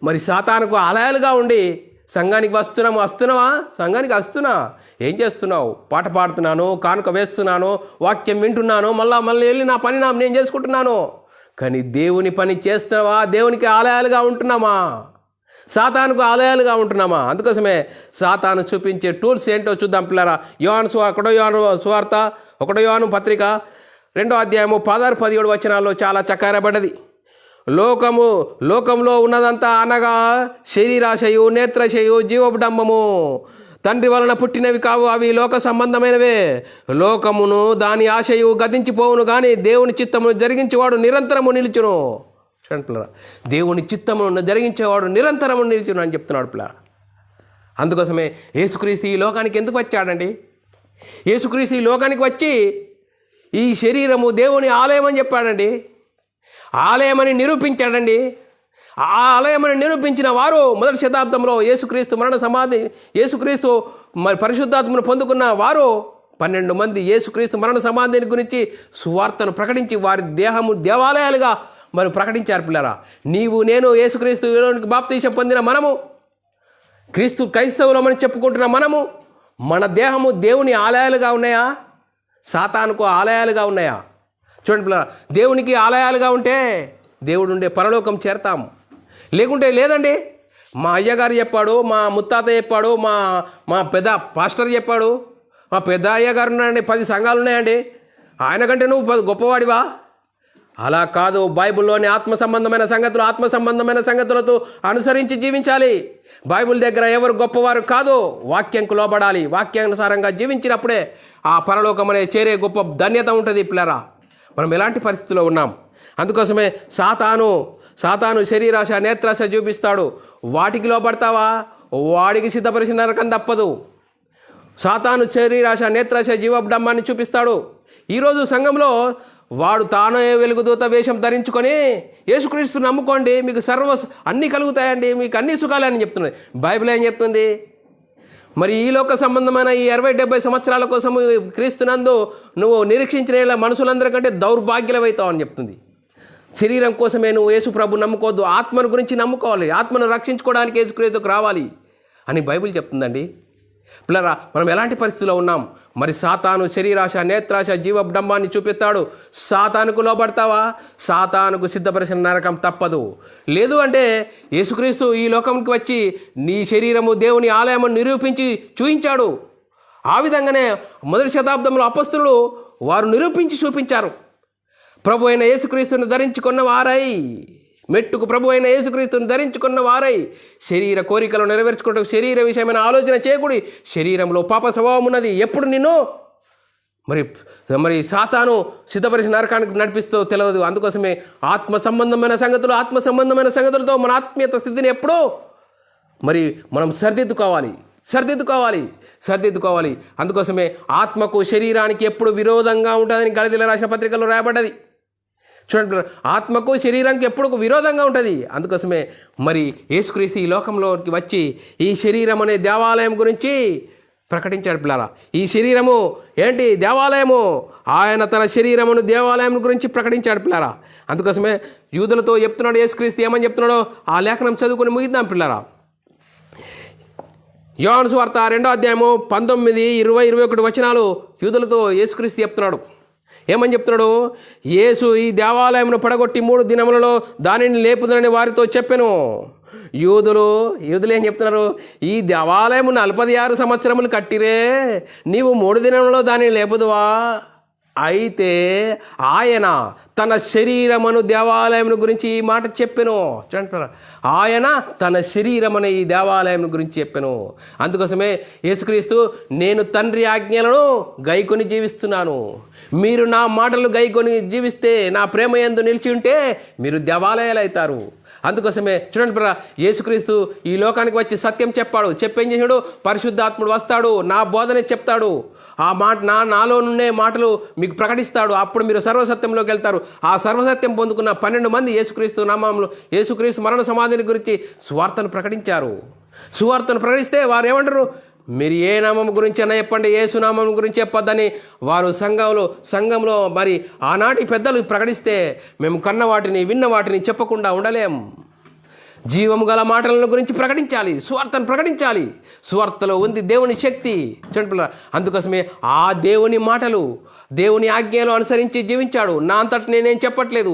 మరి సాతానుకు ఆలయాలుగా ఉండి సంఘానికి వస్తున్నావా? సంఘానికి వస్తున్నా, ఏం చేస్తున్నావు? పాట పాడుతున్నాను, కానుక వేస్తున్నాను, వాక్యం వింటున్నాను, మళ్ళీ వెళ్ళి నా పని నేను చేసుకుంటున్నాను. కానీ దేవుని పని చేస్తున్నావా? దేవునికి ఆలయాలుగా ఉంటున్నామా? సాతానుకు ఆలయాలుగా ఉంటున్నామా? అందుకోసమే సాతాను చూపించే టూల్స్ ఏంటో చూద్దాం పిల్లరా. ఒకటో యోహాను పత్రిక 2వ అధ్యాయము 16-17 వచనాల్లో చాలా చక్కరబడ్డది. లోకంలో ఉన్నదంతా అనగా శరీరాశయు, నేత్రశయు, జీవడంబము తండ్రి వలన పుట్టినవి కావు, అవి లోక సంబంధమైనవే. లోకమును దాని ఆశయు గతించిపోవును, కానీ దేవుని చిత్తమును జరిగించేవాడు నిరంతరము నిలుచును. పిల్లరా, దేవుని చిత్తమును జరిగించేవాడు నిరంతరము నిలుచును అని చెప్తున్నాడు పిల్లరా. అందుకోసమే యేసుక్రీస్తు ఈ లోకానికి ఎందుకు వచ్చాడండి? యేసుక్రీస్తు ఈ లోకానికి వచ్చి ఈ శరీరము దేవుని ఆలయం అని చెప్పాడండి, ఆలయమని నిరూపించాడండి. ఆ ఆలయమని నిరూపించిన వారు మొదటి శతాబ్దంలో యేసుక్రీస్తు మరి పరిశుద్ధాత్మను పొందుకున్న వారు 12 మంది యేసుక్రీస్తు మరణ సమాధిని గురించి సువార్తను ప్రకటించి వారి దేవాలయాలుగా మరి ప్రకటించారు పిల్లరా. నేను యేసుక్రీస్తులోనికి బాప్తీసం పొందిన మనము, క్రైస్తవులమని చెప్పుకుంటున్న మనము, మన దేహము దేవుని ఆలయాలుగా ఉన్నాయా? సాతానుకు ఆలయాలుగా ఉన్నాయా? చూడండి పిల్లరా, దేవునికి ఆలయాలుగా ఉంటే దేవుడు ఉండే పరలోకం చేరతాము. లేకుంటే లేదండి. మా అయ్యగారు చెప్పాడు, మా ముత్తాత చెప్పాడు, మా పెద్ద పాస్టర్ చెప్పాడు, మా పెద్ద అయ్యగారు ఉన్నాయండి, 10 సంఘాలు ఉన్నాయండి, ఆయన కంటే నువ్వు గొప్పవాడివా? అలా కాదు. బైబిల్లోని ఆత్మ సంబంధమైన సంగతులతో అనుసరించి జీవించాలి. బైబిల్ దగ్గర ఎవరు గొప్పవారు కాదు, వాక్యంకు లోబడాలి. వాక్యానుసారంగా జీవించినప్పుడే ఆ పరలోకమనే చేరే గొప్ప ధన్యత ఉంటుంది పిల్లరా. మనం ఎలాంటి పరిస్థితిలో ఉన్నాం? అందుకోసమే సాతాను శరీరాశ, నేత్రాశ చూపిస్తాడు. వాటికి లోబడతావా? వాడికి సిద్ధపరిచిన నరకం తప్పదు. సాతాను శరీరాశ, నేత్రాశ, జీవబ్రహ్మాన్ని చూపిస్తాడు. ఈరోజు సంఘంలో వాడు తానే వెలుగుదూత వేషం ధరించుకొని యేసుక్రీస్తు నమ్ముకోండి, మీకు అన్నీ కలుగుతాయండి, మీకు అన్ని సుఖాలే అని చెప్తున్నది. బైబిల్ ఏం చెప్తుంది? మరి ఈ లోక సంబంధమైన ఈ 60-70 సంవత్సరాల కోసం క్రీస్తునందు నువ్వు నిరీక్షించిన మనుషులందరికంటే దౌర్భాగ్యులమవుతావు అని చెప్తుంది. శరీరం కోసమే నువ్వు యేసు ప్రభు నమ్ముకోవద్దు, ఆత్మను గురించి నమ్ముకోవాలి. ఆత్మను రక్షించుకోవడానికి యేసుక్రీస్తుకు రావాలి అని బైబిల్ చెప్తుందండి. పిల్లరా, మనం ఎలాంటి పరిస్థితిలో ఉన్నాం? మరి సాతాను శరీరాశ, నేత్రాశ, జీవడంబాన్ని చూపిస్తాడు. సాతానుకు లోబడతావా? సాతానుకు సిద్ధపరిచిన నరకం తప్పదు. లేదు అంటే యేసుక్రీస్తు ఈ లోకంకి వచ్చి నీ శరీరము దేవుని ఆలయము నిరూపించి చూపించాడు. ఆ విధంగానే మొదటి శతాబ్దంలో అపొస్తలులు వారు నిరూపించి చూపించారు. ప్రభు అయిన యేసుక్రీస్తుని ధరించుకున్న వారై, మెట్టుకు ప్రభు అయిన యేసుక్రీస్తుని ధరించుకున్న వారై శరీర కోరికలు నెరవేర్చుకుంటూ శరీర విషయమైన ఆలోచన చేయకూడి, శరీరంలో పాప స్వభావం ఉన్నది. ఎప్పుడు నిన్ను మరి సాతాను సిద్ధపరిచిన నరకానికి నడిపిస్తూ తెలియదు. అందుకోసమే ఆత్మ సంబంధమైన సంగతులతో మన ఆత్మీయత స్థితిని ఎప్పుడూ మరి మనం సరిదిద్దుకోవాలి. అందుకోసమే ఆత్మకు శరీరానికి ఎప్పుడు విరోధంగా ఉంటుందని గలతీయులకు రాసిన పత్రికలో రాయబడ్డది. చూడండి, ఆత్మకు శరీరానికి ఎప్పుడు విరోధంగా ఉంటుంది. అందుకోసమే మరి యేసుక్రీస్తు ఈ లోకంలోకి వచ్చి ఈ శరీరం అనే దేవాలయం గురించి ప్రకటించాడు. పిల్లరా, ఈ శరీరము ఏంటి? దేవాలయము. ఆయన తన శరీరమును దేవాలయం గురించి ప్రకటించాడు. పిల్లరా, అందుకోసమే యూదులతో చెప్తున్నాడు యేసుక్రీస్తు. ఏమని చెప్తున్నాడో ఆ లేఖనం చదువుకొని ముగిద్దాం. పిల్లరా, యోహాను సువార్త 2వ అధ్యాయము 19, 20, 21 వచనాలు యూదులతో యేసుక్రీస్తు చెప్తున్నాడు. ఏమని చెప్తున్నాడు? యేసు ఈ దేవాలయమును పడగొట్టి 3 దినములలో దానిని లేపుదనని వారితో చెప్పెను. యూదులు ఏం చెప్తున్నారు? ఈ దేవాలయము 46 సంవత్సరములు కట్టిరే, నీవు 3 దినములలో దానిని లేపుదువా? అయితే ఆయన తన శరీరమును దేవాలయమును గురించి ఈ మాట చెప్పెను. చూడండి, ఆయన తన శరీరమును ఈ దేవాలయం గురించి చెప్పెను. అందుకోసమే యేసుక్రీస్తు, నేను తండ్రి ఆజ్ఞలను గైకొని జీవిస్తున్నాను, మీరు నా మాటలు గైకొని జీవిస్తే, నా ప్రేమ యందు నిలిచి ఉంటే మీరు దేవాలయాలు అవుతారు. అందుకోసమే చూడండి బ్రా, యేసుక్రీస్తు ఈ లోకానికి వచ్చి సత్యం చెప్పాడు. చెప్పేం చేసాడు? పరిశుద్ధాత్ముడు వస్తాడు, నా బోధనే చెప్తాడు, ఆ మాట నాలో నుండే మాటలు మీకు ప్రకటిస్తాడు. అప్పుడు మీరు సర్వసత్యంలోకి వెళ్తారు. ఆ సర్వసత్యం పొందుకున్న 12 మంది యేసుక్రీస్తు నామములో, యేసుక్రీస్తు మరణ సమాధిని గురించి సువార్తను ప్రకటించారు. సువార్తను ప్రకటిస్తే వారు ఏమంటారు? మీరు ఏ నామం గురించి అన్నా చెప్పండి, యేసు నామం గురించి చెప్పొద్దని వారు సంఘంలో మరి ఆనాటి పెద్దలు ప్రకటిస్తే, మేము కన్న వాటిని విన్న వాటిని చెప్పకుండా ఉండలేం. జీవము గల మాటల గురించి ప్రకటించాలి, సువార్తను ప్రకటించాలి. సువార్తలో ఉంది దేవుని శక్తి. చూడండి, అందుకోసమే ఆ దేవుని మాటలు, దేవుని ఆజ్ఞలు అనుసరించి జీవించాడు. నా అంతటి నేనేం చెప్పట్లేదు,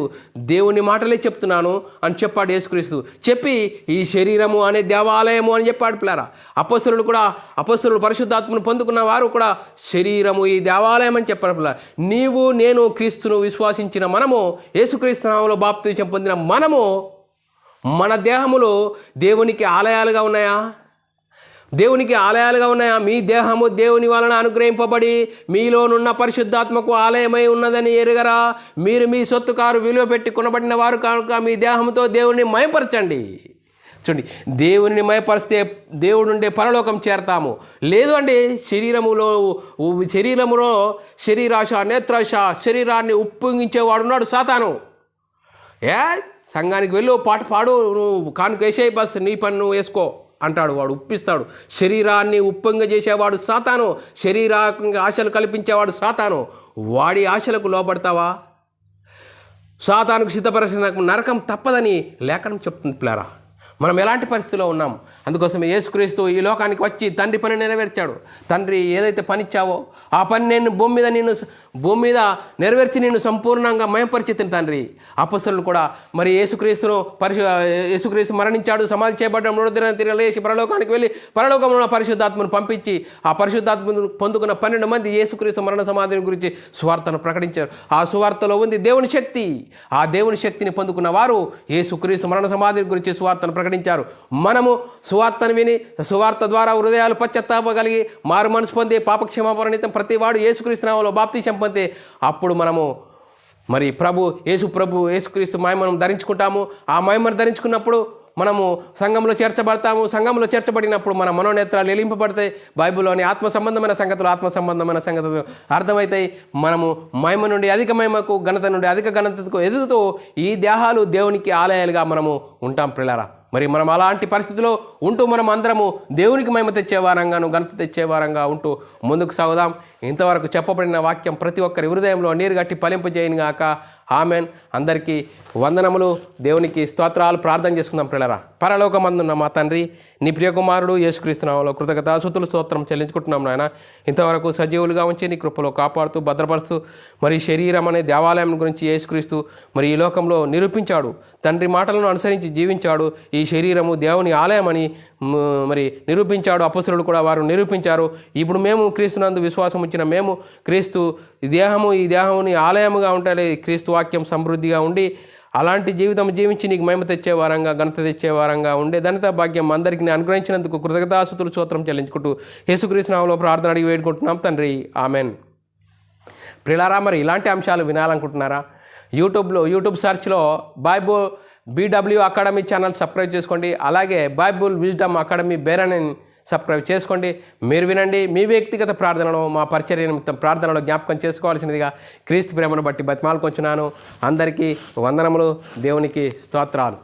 దేవుని మాటలే చెప్తున్నాను అని చెప్పాడు యేసుక్రీస్తు. చెప్పి ఈ శరీరము అనే దేవాలయము అని చెప్పాడు. పిల్లారా, అపొస్తలులు పరిశుద్ధాత్మను పొందుకున్న వారు కూడా శరీరము ఈ దేవాలయం అని చెప్పారు. పిల్ల, నీవు నేను క్రీస్తును విశ్వాసించిన మనము, యేసుక్రీస్తు నామములో బాప్తిసం పొందిన మనము, మన దేహములు దేవునికి ఆలయాలుగా ఉన్నాయా? మీ దేహము దేవుని వలన అనుగ్రహింపబడి మీలోనున్న పరిశుద్ధాత్మకు ఆలయమై ఉన్నదని ఎరుగరా? మీరు మీ సొత్తు కారు విలువ పెట్టి కొనబడిన వారు కనుక మీ దేహంతో దేవుని మయపరచండి. చూడండి, దేవుని మయపరిస్తే దేవుడు ఉండే పరలోకం చేరతాము. లేదు అంటే శరీరములో శరీరాశ, నేత్రాశ, శరీరాన్ని ఉప్పొంగించేవాడున్నాడు సాతాను. సంఘానికి వెళ్ళు, పాట పాడు, నువ్వు కానుక వేసేయి, బస్ నీ పన్ను వేసుకో అంటాడు. వాడు ఉప్పిస్తాడు. శరీరాన్ని ఉప్పొంగజేసేవాడు సాతాను. శరీరానికి ఆశలు కల్పించేవాడు సాతాను. వాడి ఆశలకు లోబడతావా? సాతానుకు సిద్ధపరిచిన నరకం తప్పదని లేఖనం చెప్తుంది. పిల్లారా, మనం ఎలాంటి పరిస్థితిలో ఉన్నాం? అందుకోసమే యేసుక్రీస్తు ఈ లోకానికి వచ్చి తండ్రి పని నెరవేర్చాడు. తండ్రి ఏదైతే పని ఇచ్చావో ఆ పని నేను భూమి మీద నెరవేర్చి నిన్ను సంపూర్ణంగా మయపరిచితిని తండ్రి. అపొస్తలులు కూడా మరి యేసుక్రీస్తు మరణించాడు, సమాధి చేయబడ్డ 3వ దినాన తిరిగి లేచి పరలోకానికి వెళ్ళి పరలోకంలో పరిశుద్ధాత్మను పంపించి ఆ పరిశుద్ధాత్మను పొందుకున్న 12 మంది యేసుక్రీస్తు మరణ సమాధిని గురించి సువార్తను ప్రకటించారు. ఆ సువార్తలో ఉంది దేవుని శక్తి. ఆ దేవుని శక్తిని పొందుకున్న వారు యేసుక్రీస్తు మరణ సమాధిని గురించి సువార్తను ప్రకటించారు. మనము సువార్తను విని సువార్త ద్వారా హృదయాలు పశ్చాత్తాపగలిగి మారు మనసు పొంది పాపక్షమాపణ నిమిత్తం ప్రతి వాడు యేసుక్రీస్తు నామములో బాప్తిసం పొంది అప్పుడు మనము మరి యేసుక్రీస్తు మహిమను ధరించుకుంటాము. ఆ మహిమను ధరించుకున్నప్పుడు మనము సంఘంలో చేర్చబడతాము. సంఘంలో చేర్చబడినప్పుడు మన మనోనేత్రాలు వెలింపబడతాయి. బైబిల్లోని ఆత్మ సంబంధమైన సంగతులు అర్థమవుతాయి. మనము మహిమ నుండి అధిక మహిమకు, ఘనత నుండి అధిక ఘనతకు ఎదుగుతూ ఈ దేహాలు దేవునికి ఆలయాలుగా మనము ఉంటాం. పిల్లారా, మరి మనం అలాంటి పరిస్థితిలో ఉంటూ మనం అందరము దేవునికి మహిమ తెచ్చేవారంగాను, ఘనత తెచ్చేవారంగా ఉంటూ ముందుకు సాగుదాం. ఇంతవరకు చెప్పబడిన వాక్యం ప్రతి ఒక్కరి హృదయంలో నీరుగట్టి ఫలింపజేయను గాక. ఆమెన్. అందరికీ వందనములు. దేవునికి స్తోత్రాలు. ప్రార్థన చేసుకుందాం పిల్లరా. పరలోకమందున్న మా తండ్రి, నీ ప్రియకుమారుడు యేసుక్రీస్తు నామములో కృతజ్ఞతాస్తుతులు స్తోత్రం చెల్లించుకుంటున్నాం నాయన. ఇంతవరకు సజీవులుగా ఉంచి నీ కృపలో కాపాడుతూ భద్రపరుస్తూ మరి శరీరం అనే దేవాలయం గురించి యేసుక్రీస్తు మరి ఈ లోకంలో నిరూపించాడు. తండ్రి మాటలను అనుసరించి జీవించాడు. ఈ శరీరము దేవుని ఆలయం అని మరి నిరూపించాడు. అపొస్తలులు కూడా వారు నిరూపించారు. ఇప్పుడు మేము క్రీస్తునందు విశ్వాసం ఉంచిన మేము క్రీస్తు ఈ దేహముని ఆలయముగా ఉండాలి. క్రీస్తు వాక్యం సమృద్ధిగా ఉండి అలాంటి జీవితం జీవించి నీకు మహిమ తెచ్చే వారంగా, ఘనత తెచ్చే వారంగా ఉండే ధన్యత భాగ్యం అందరికీ అనుగ్రహించినందుకు కృతజ్ఞతాస్తుతులు స్తోత్రం చెల్లించుకుంటూ యేసుక్రీస్తు నామములో ప్రార్థన అడిగి వేడుకుంటున్నాం తండ్రి, ఆమెన్. ప్రియులారా, మరి ఇలాంటి అంశాలు వినాలనుకుంటున్నారా? యూట్యూబ్ సెర్చ్లో Bible BW academy channel subscribe చేసుకోండి. అలాగే బైబుల్ విజ్డమ్ అకాడమీ బేరని సబ్స్క్రైబ్ చేసుకోండి. మీరు వినండి. మీ వ్యక్తిగత ప్రార్థనలో మా పరిచర్య నిమిత్తం ప్రార్థనలో జ్ఞాపకం చేసుకోవాల్సినదిగా క్రీస్తు ప్రేమను బట్టి బతిమాలుకొంచున్నాను. అందరికీ వందనములు, దేవునికి స్తోత్రాలు.